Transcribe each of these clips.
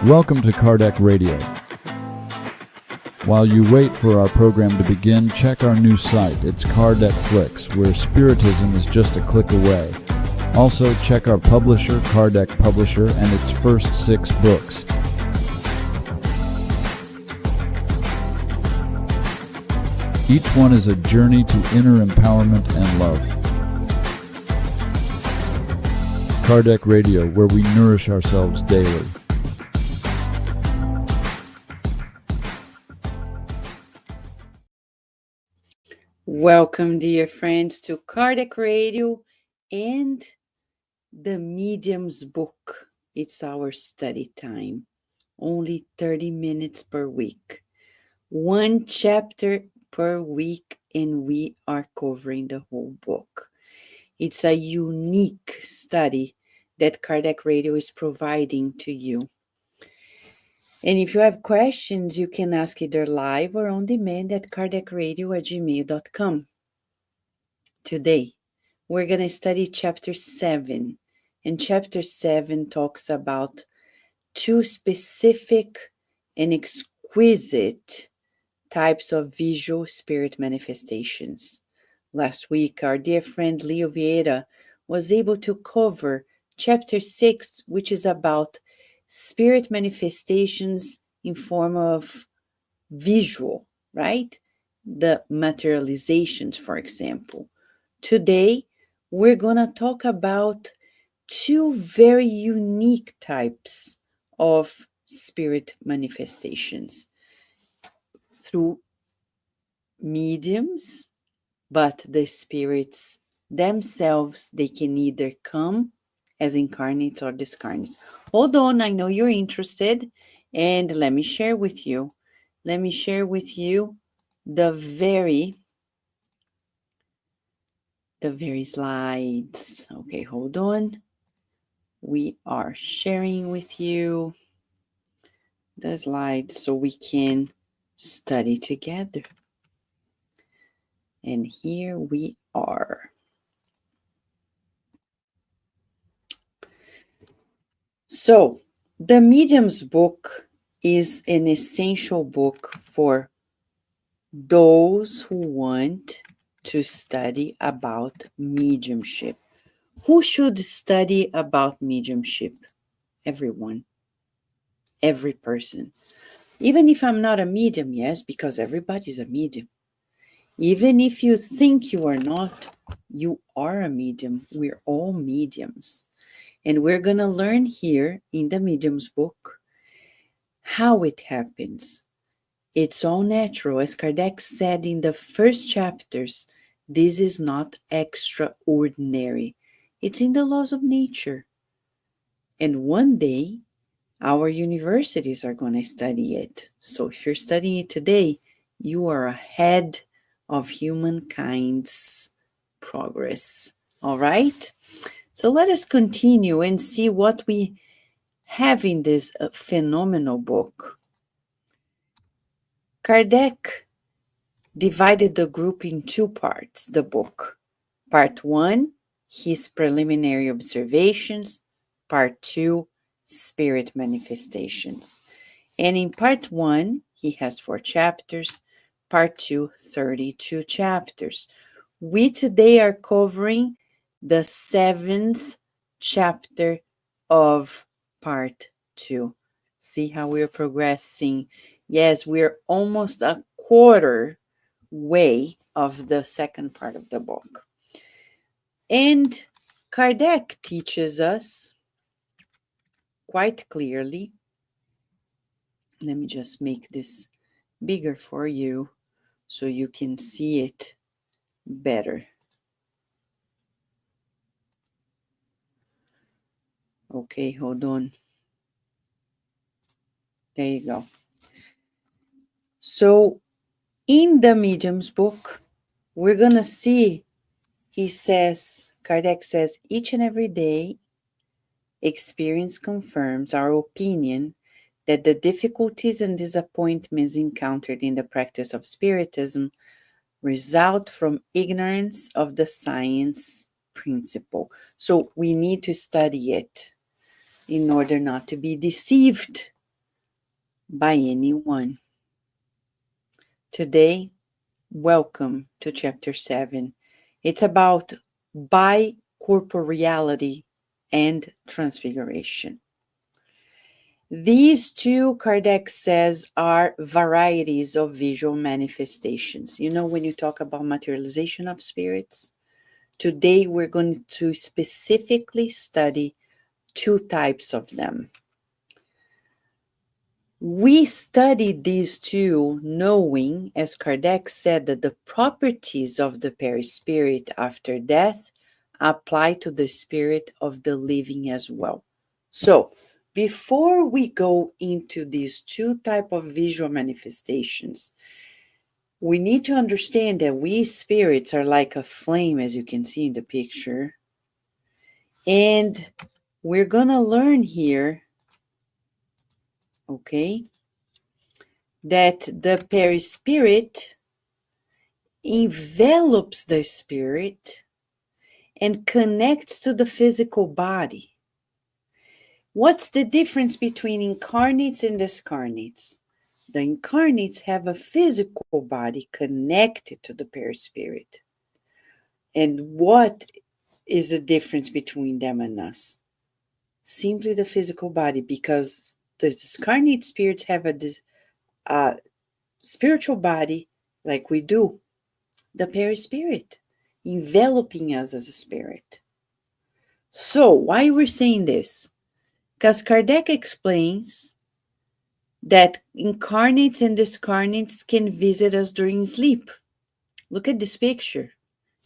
Welcome to Kardec Radio. While you wait for our program to begin, check our new site. It's Kardec Flix, where Spiritism is just a click away. Also, check our publisher, Kardec Publisher, and its first 6 books. Each one is a journey to inner empowerment and love. Kardec Radio, where we nourish ourselves daily. Welcome, dear friends, to Kardec Radio and the Medium's book. It's our study time. Only 30 minutes per week. 1 chapter per week, and we are covering the whole book. It's a unique study that Kardec Radio is providing to you. And if you have questions, you can ask either live or on demand at kardecradio@gmail.com. Today, we're going to study chapter 7. And chapter 7 talks about 2 specific and exquisite types of visual spirit manifestations. Last week, our dear friend Leo Vieira was able to cover chapter 6, which is about spirit manifestations in form of visual, right? The materializations, for example. Today, we're going to talk about 2 very unique types of spirit manifestations through mediums, but the spirits themselves, they can either come as incarnates or discarnates. Hold on, I know you're interested, and let me share with you the very slides. Okay, hold on. We are sharing with you the slides so we can study together. And here we are. So, the Medium's book is an essential book for those who want to study about mediumship. Who should study about mediumship? Everyone. Every person. Even if I'm not a medium, yes, because everybody's a medium. Even if you think you are not, you are a medium. We're all mediums. And we're going to learn here in the Medium's book how it happens. It's all natural. As Kardec said in the first chapters, this is not extraordinary. It's in the laws of nature. And one day, our universities are going to study it. So if you're studying it today, you are ahead of humankind's progress. All right? So let us continue and see what we have in this phenomenal book. Kardec divided the group in 2 parts, the book. Part 1, his preliminary observations. Part 2, spirit manifestations. And in part 1, he has 4 chapters. Part 2, 32 chapters. We today are covering the 7th chapter of part 2. See how we're progressing? Yes, we're almost a quarter way of the second part of the book. And Kardec teaches us quite clearly. Let me just make this bigger for you so you can see it better. Okay, hold on. There you go. So, in the Medium's book, we're going to see, Kardec says, each and every day, experience confirms our opinion that the difficulties and disappointments encountered in the practice of Spiritism result from ignorance of the science principle. So we need to study it in order not to be deceived by anyone. Today, welcome to Chapter 7. It's about Bi-Corporeality and Transfiguration. These two, Kardec says, are varieties of visual manifestations. You know, when you talk about materialization of spirits, today we're going to specifically study two types of them. We studied these two knowing, as Kardec said, that the properties of the perispirit after death apply to the spirit of the living as well. So, before we go into these two types of visual manifestations, we need to understand that we spirits are like a flame, as you can see in the picture. And we're going to learn here, okay, that the perispirit envelops the spirit and connects to the physical body. What's the difference between incarnates and discarnates? The incarnates have a physical body connected to the perispirit. And what is the difference between them and us? Simply the physical body, because the discarnate spirits have a spiritual body like we do, the perispirit, enveloping us as a spirit. So, why we're saying this? Because Kardec explains that incarnates and discarnates can visit us during sleep. Look at this picture.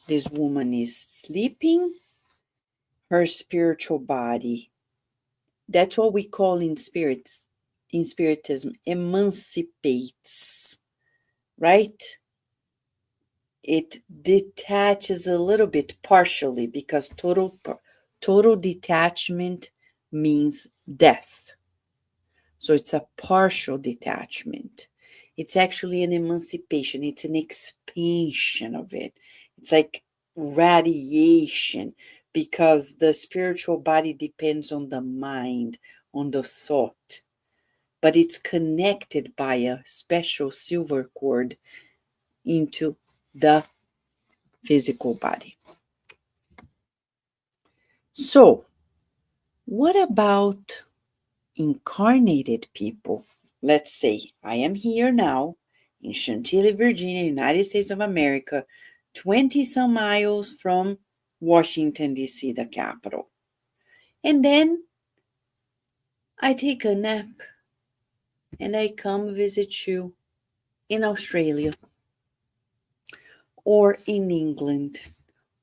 This woman is sleeping, her spiritual body. That's what we call in spiritism, emancipates, right? It detaches a little bit partially, because total detachment means death. So it's a partial detachment. It's actually an emancipation. It's an expansion of it. It's like radiation, because the spiritual body depends on the mind, on the thought. But it's connected by a special silver cord into the physical body. So, what about incarnated people? Let's say I am here now in Chantilly, Virginia, United States of America, 20 some miles from Washington, D.C., the capital. And then I take a nap and I come visit you in Australia, or in England,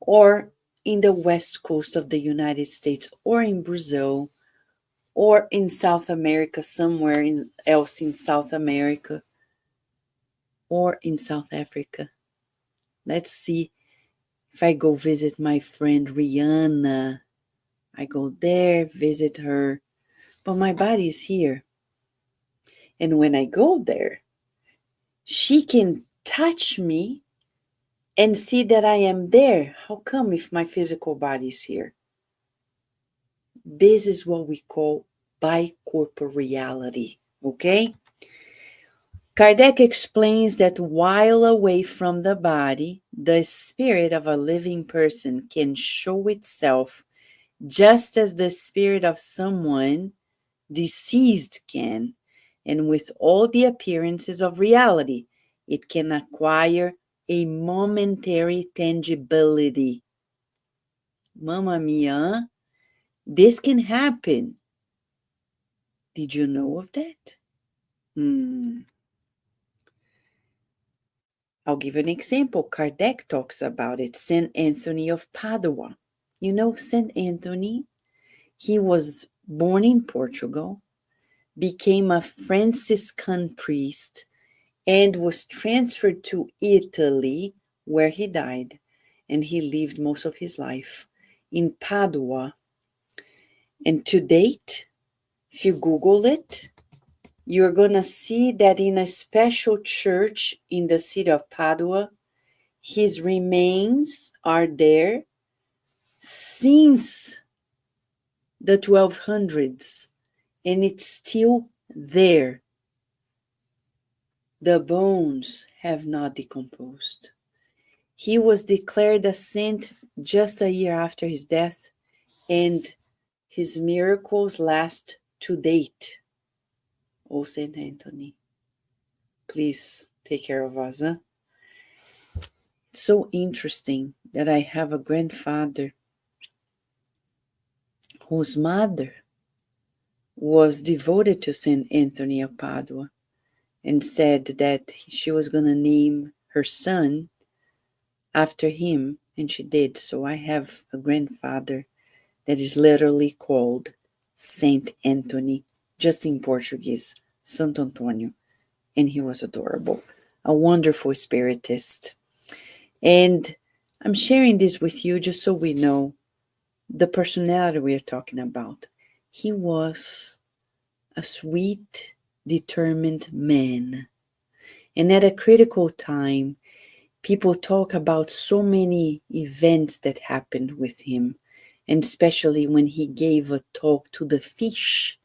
or in the west coast of the United States, or in Brazil, or in South America, somewhere else in South America, or in South Africa. Let's see if I go visit my friend Rihanna. I go there, visit her, but my body is here. And when I go there, she can touch me and see that I am there. How come if my physical body is here? This is what we call bi-corporeality, okay? Kardec explains that while away from the body, the spirit of a living person can show itself just as the spirit of someone deceased can, and with all the appearances of reality, it can acquire a momentary tangibility. Mamma mia, this can happen. Did you know of that? I'll give an example. Kardec talks about it. Saint Anthony of Padua. You know Saint Anthony? He was born in Portugal, became a Franciscan priest, and was transferred to Italy, where he died. And he lived most of his life in Padua. And to date, if you Google it, you're going to see that in a special church in the city of Padua, his remains are there since the 1200s, and it's still there. The bones have not decomposed. He was declared a saint just a year after his death, and his miracles last to date. Oh, Saint Anthony, please take care of us. Huh? It's so interesting that I have a grandfather whose mother was devoted to Saint Anthony of Padua and said that she was going to name her son after him, and she did. So I have a grandfather that is literally called Saint Anthony, just in Portuguese, Santo Antonio, and he was adorable, a wonderful spiritist. And I'm sharing this with you just so we know the personality we're talking about. He was a sweet, determined man. And at a critical time, people talk about so many events that happened with him, and especially when he gave a talk to the fish,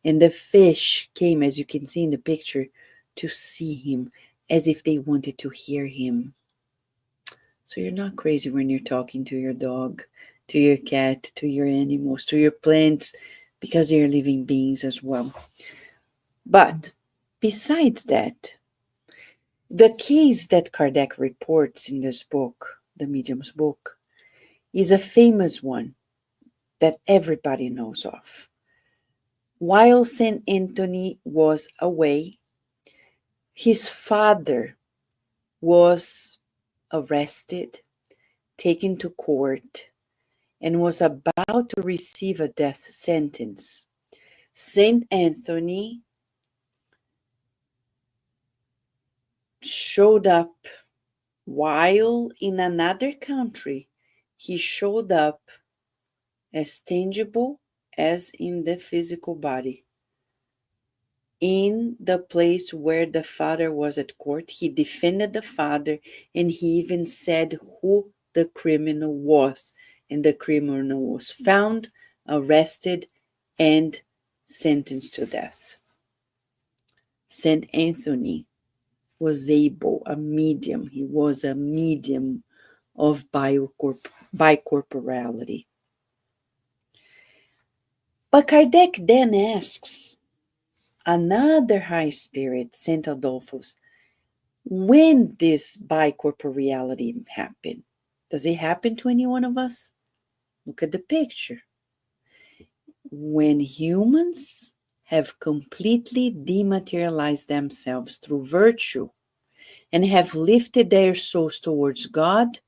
and the fish came, as you can see in the picture, to see him as if they wanted to hear him. So you're not crazy when you're talking to your dog, to your cat, to your animals, to your plants, because they are living beings as well. But besides that, the case that Kardec reports in this book, the Medium's book, is a famous one that everybody knows of. While St. Anthony was away, his father was arrested, taken to court, and was about to receive a death sentence. St. Anthony showed up while in another country. He showed up as tangible as in the physical body. In the place where the father was at court, he defended the father, and he even said who the criminal was. And the criminal was found, arrested, and sentenced to death. St. Anthony was able, a medium, he was a medium of bi-corporeality. But Kardec then asks another high spirit, St. Adolphus, when this bi-corporeality happened? Does it happen to any one of us? Look at the picture. When humans have completely dematerialized themselves through virtue and have lifted their souls towards God,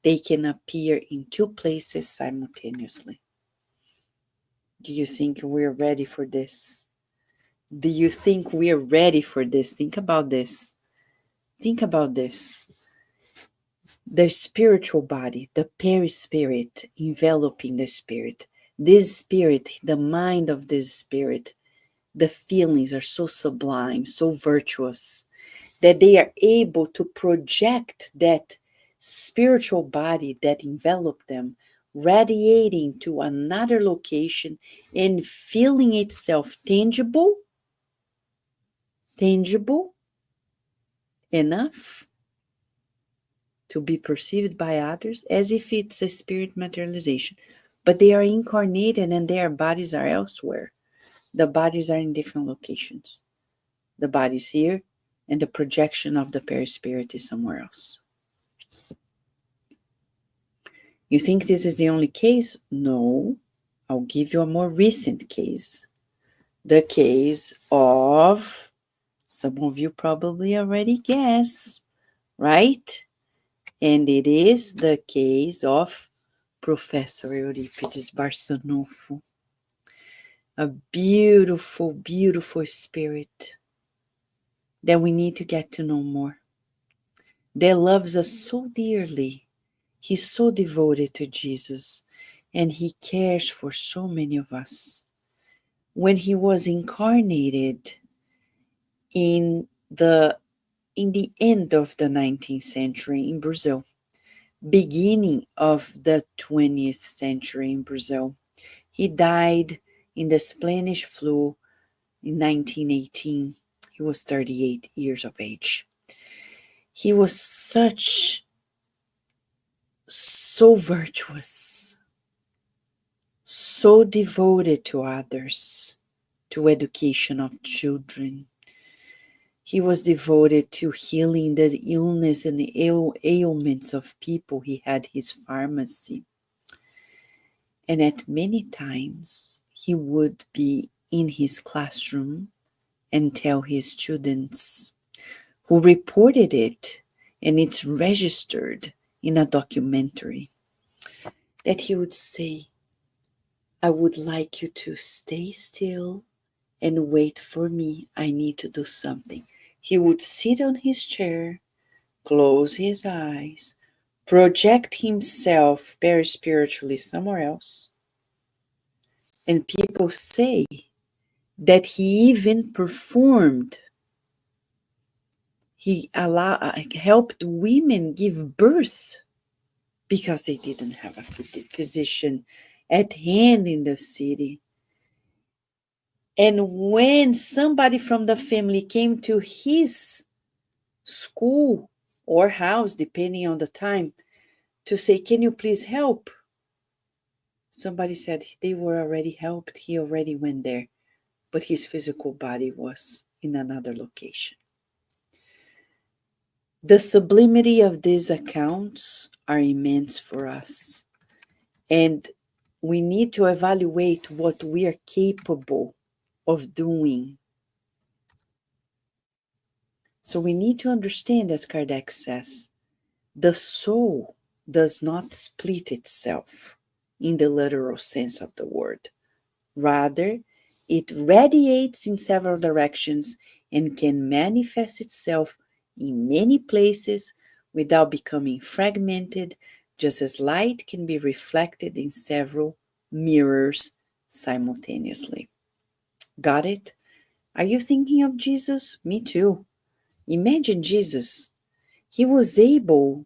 they can appear in two places simultaneously. Do you think we're ready for this? Do you think we're ready for this? Think about this. Think about this. The spiritual body, the perispirit enveloping the spirit. This spirit, the mind of this spirit, the feelings are so sublime, so virtuous, that they are able to project that spiritual body that enveloped them, radiating to another location and feeling itself tangible enough to be perceived by others as if it's a spirit materialization. But they are incarnated and their bodies are elsewhere. The bodies are in different locations. The body's here, and the projection of the perispirit is somewhere else. You think this is the only case? No. I'll give you a more recent case. The case of, some of you probably already guessed, right? And it is the case of Professor Euripides Barçanufo. A beautiful, beautiful spirit that we need to get to know more. That loves us so dearly. He's so devoted to Jesus, and he cares for so many of us. When he was incarnated in the end of the 19th century in Brazil, beginning of the 20th century in Brazil, he died in the Spanish flu in 1918. He was 38 years of age. He was so virtuous, so devoted to others, to education of children. He was devoted to healing the illness and ailments of people. He had his pharmacy. And at many times, he would be in his classroom and tell his students, who reported it, and it's registered in a documentary, that he would say, I would like you to stay still and wait for me. I need to do something. He would sit on his chair, close his eyes, project himself very spiritually somewhere else. And people say that he even performed. He helped women give birth because they didn't have a physician at hand in the city. And when somebody from the family came to his school or house, depending on the time, to say, can you please help? Somebody said they were already helped. He already went there, but his physical body was in another location. The sublimity of these accounts are immense for us. And we need to evaluate what we are capable of doing. So we need to understand, as Kardec says, the soul does not split itself in the literal sense of the word. Rather, it radiates in several directions and can manifest itself in many places without becoming fragmented, just as light can be reflected in several mirrors simultaneously. Got it? Are you thinking of Jesus? Me too. Imagine Jesus. He was able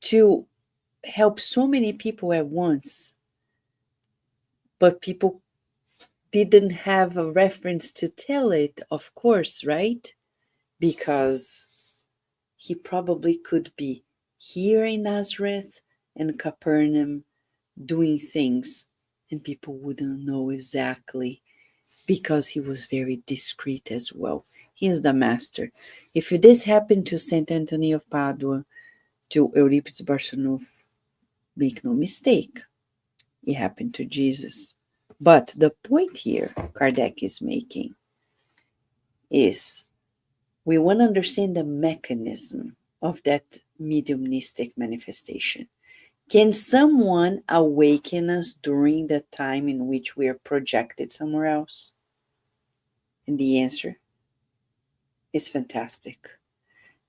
to help so many people at once, but people didn't have a reference to tell it, of course, right? Because he probably could be here in Nazareth and Capernaum doing things, and people wouldn't know exactly, because he was very discreet as well. He is the master. If this happened to Saint Anthony of Padua, to Euripides Barçanufo, make no mistake, it happened to Jesus. But the point here Kardec is making is we want to understand the mechanism of that mediumistic manifestation. Can someone awaken us during the time in which we are projected somewhere else? And the answer is fantastic.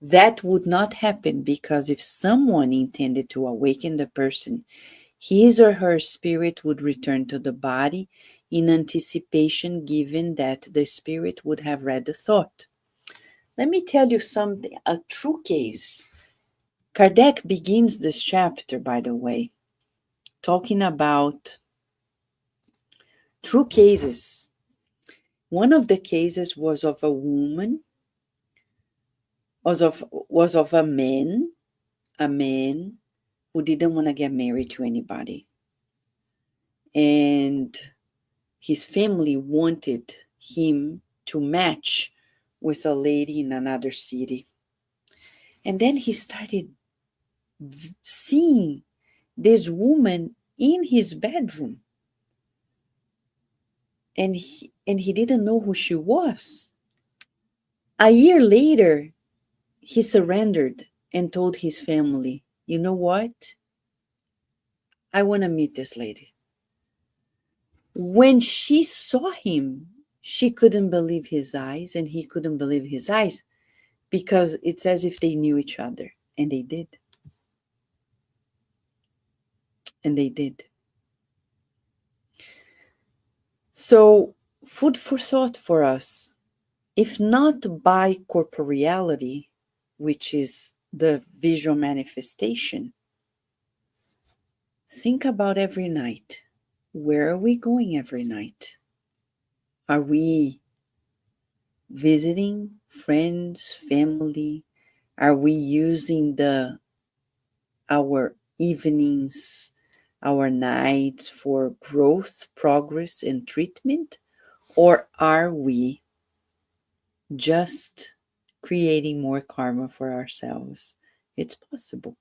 That would not happen, because if someone intended to awaken the person, his or her spirit would return to the body in anticipation, given that the spirit would have read the thought. Let me tell you something, a true case. Kardec begins this chapter, by the way, talking about true cases. One of the cases was of a woman, was of a man who didn't want to get married to anybody. And his family wanted him to match with a lady in another city. And then he started seeing this woman in his bedroom. And he didn't know who she was. A year later, he surrendered and told his family, you know what? I want to meet this lady. When she saw him, she couldn't believe his eyes, and he couldn't believe his eyes, because it's as if they knew each other. And they did. And they did. So, food for thought for us. If not by corporeality, which is the visual manifestation, think about every night. Where are we going every night? Are we visiting friends, family? Are we using our evenings, our nights for growth, progress, and treatment? Or are we just creating more karma for ourselves? It's possible.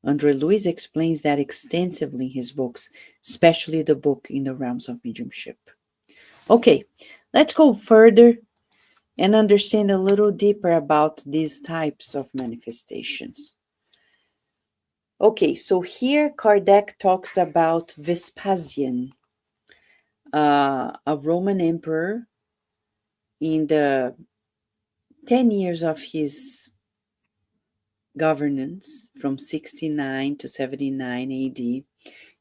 Andre Luiz explains that extensively in his books, especially the book In the Realms of Mediumship. Okay, let's go further and understand a little deeper about these types of manifestations. Okay, so here Kardec talks about Vespasian, a Roman emperor in the 10 years of his governance from 69 to 79 AD.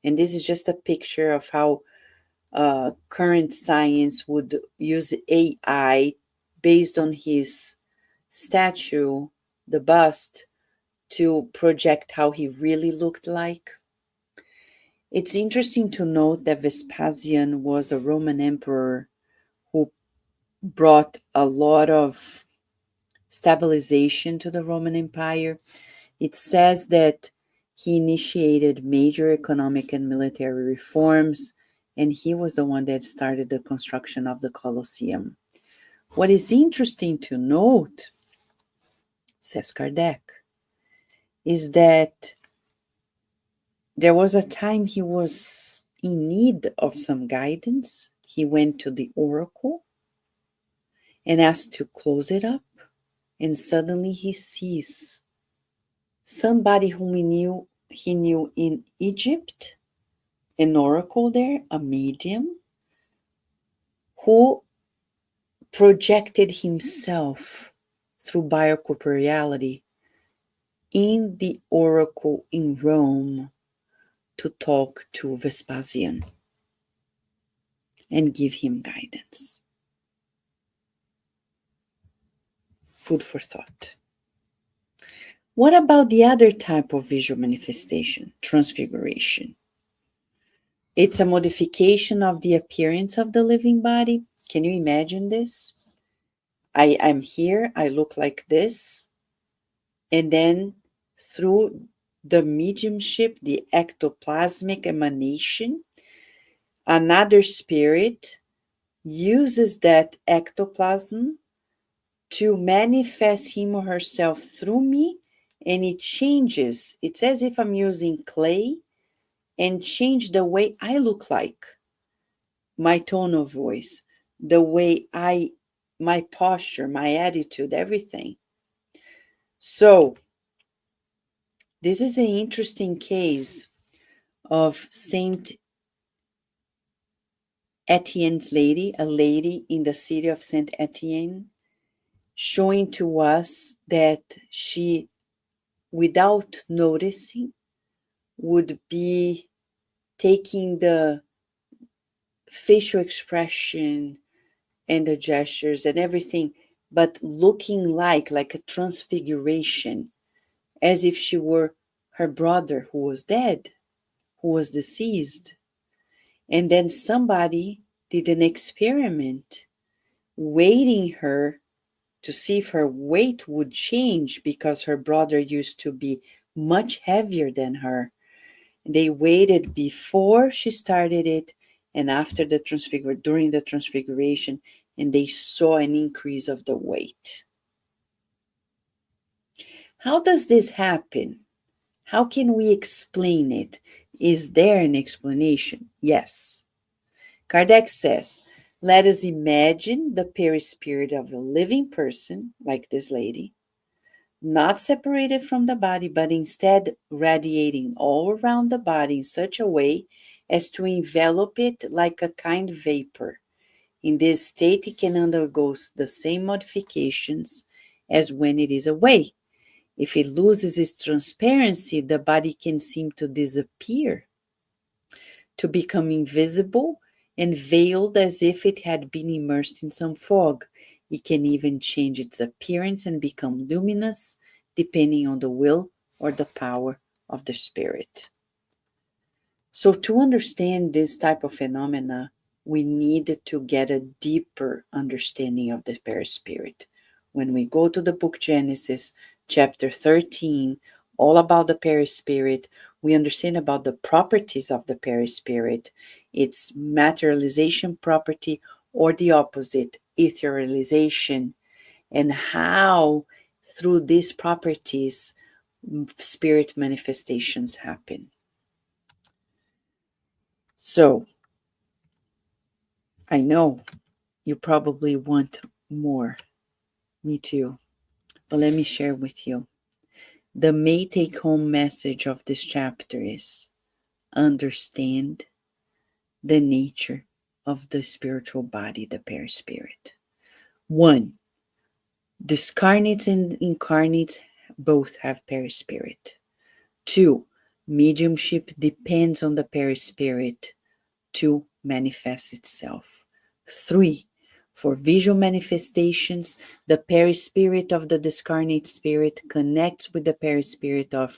And this is just a picture of how current science would use AI based on his statue, the bust, to project how he really looked like. It's interesting to note that Vespasian was a Roman emperor who brought a lot of stabilization to the Roman Empire. It says that he initiated major economic and military reforms, and he was the one that started the construction of the Colosseum. What is interesting to note, says Kardec, is that there was a time he was in need of some guidance. He went to the oracle and asked to close it up, and suddenly he sees somebody whom he knew in Egypt, an oracle there, a medium, who projected himself through Bi-Corporeality in the oracle in Rome to talk to Vespasian and give him guidance. Food for thought. What about the other type of visual manifestation, transfiguration? It's a modification of the appearance of the living body. Can you imagine this? I'm here, I look like this, and then through the mediumship, the ectoplasmic emanation, another spirit uses that ectoplasm to manifest him or herself through me, and it changes. It's as if I'm using clay and change the way I look like, my tone of voice, the way my posture, my attitude, everything. So this is an interesting case of Saint Etienne's lady, a lady in the city of Saint Etienne, showing to us that she, without noticing, would be taking the facial expression and the gestures and everything, but looking like a transfiguration, as if she were her brother who was dead, who was deceased. And then somebody did an experiment, weighting her to see if her weight would change, because her brother used to be much heavier than her. They waited before she started it and after during the transfiguration, and they saw an increase of the weight. How does this happen? How can we explain it? Is there an explanation? Yes. Kardec says, let us imagine the perispirit of a living person, like this lady, not separated from the body, but instead radiating all around the body in such a way as to envelop it like a kind of vapor. In this state, it can undergo the same modifications as when it is away. If it loses its transparency, the body can seem to disappear, to become invisible and veiled as if it had been immersed in some fog. It can even change its appearance and become luminous, depending on the will or the power of the spirit. So to understand this type of phenomena, we need to get a deeper understanding of the perispirit. When we go to the book Genesis, chapter 13, all about the perispirit, we understand about the properties of the perispirit, its materialization property or the opposite, etherealization, and how through these properties spirit manifestations happen. So, I know you probably want more. Me too. But let me share with you. The may take home message of this chapter is understand the nature of the spiritual body, the perispirit. 1. Discarnates and incarnates both have perispirit. 2. Mediumship depends on the perispirit to manifest itself. 3. For visual manifestations, the perispirit of the discarnate spirit connects with the perispirit of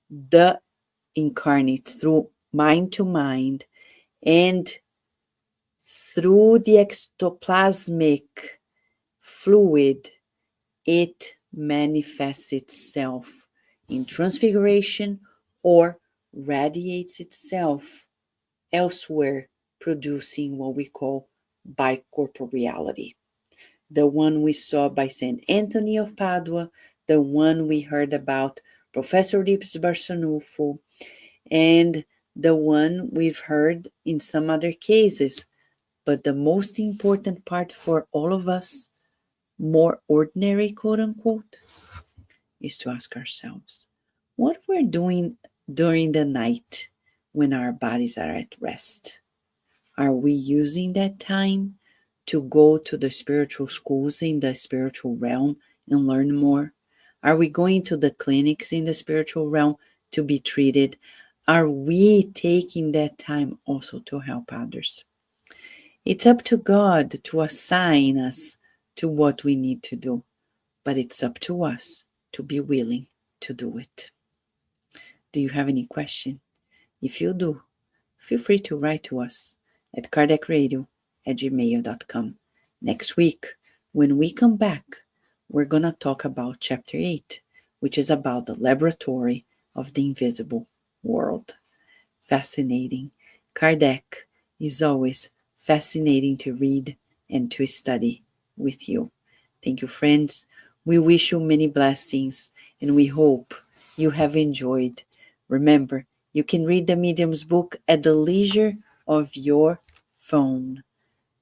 the incarnate through mind to mind and through the ectoplasmic fluid, it manifests itself in transfiguration or radiates itself elsewhere, producing what we call Bi-Corporeality. The one we saw by St. Anthony of Padua, the one we heard about Professor Lips Barçanufo, and the one we've heard in some other cases. But the most important part for all of us, more ordinary, quote unquote, is to ask ourselves what we're doing during the night when our bodies are at rest. Are we using that time to go to the spiritual schools in the spiritual realm and learn more? Are we going to the clinics in the spiritual realm to be treated? Are we taking that time also to help others? It's up to God to assign us to what we need to do, but it's up to us to be willing to do it. Do you have any question? If you do, feel free to write to us at kardecradio@gmail.com. Next week, when we come back, we're going to talk about Chapter 8, which is about the laboratory of the invisible world. Fascinating. Kardec is always fascinating to read and to study with you. Thank you, friends. We wish you many blessings, and we hope you have enjoyed. Remember, you can read the Medium's book at the leisure of your phone.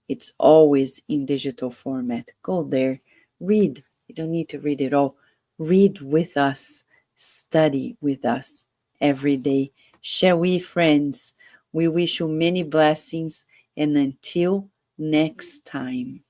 It's always in digital format. Go there, read. You don't need to read it all. Read with us, study with us every day. Shall we, friends? We wish you many blessings, and until next time.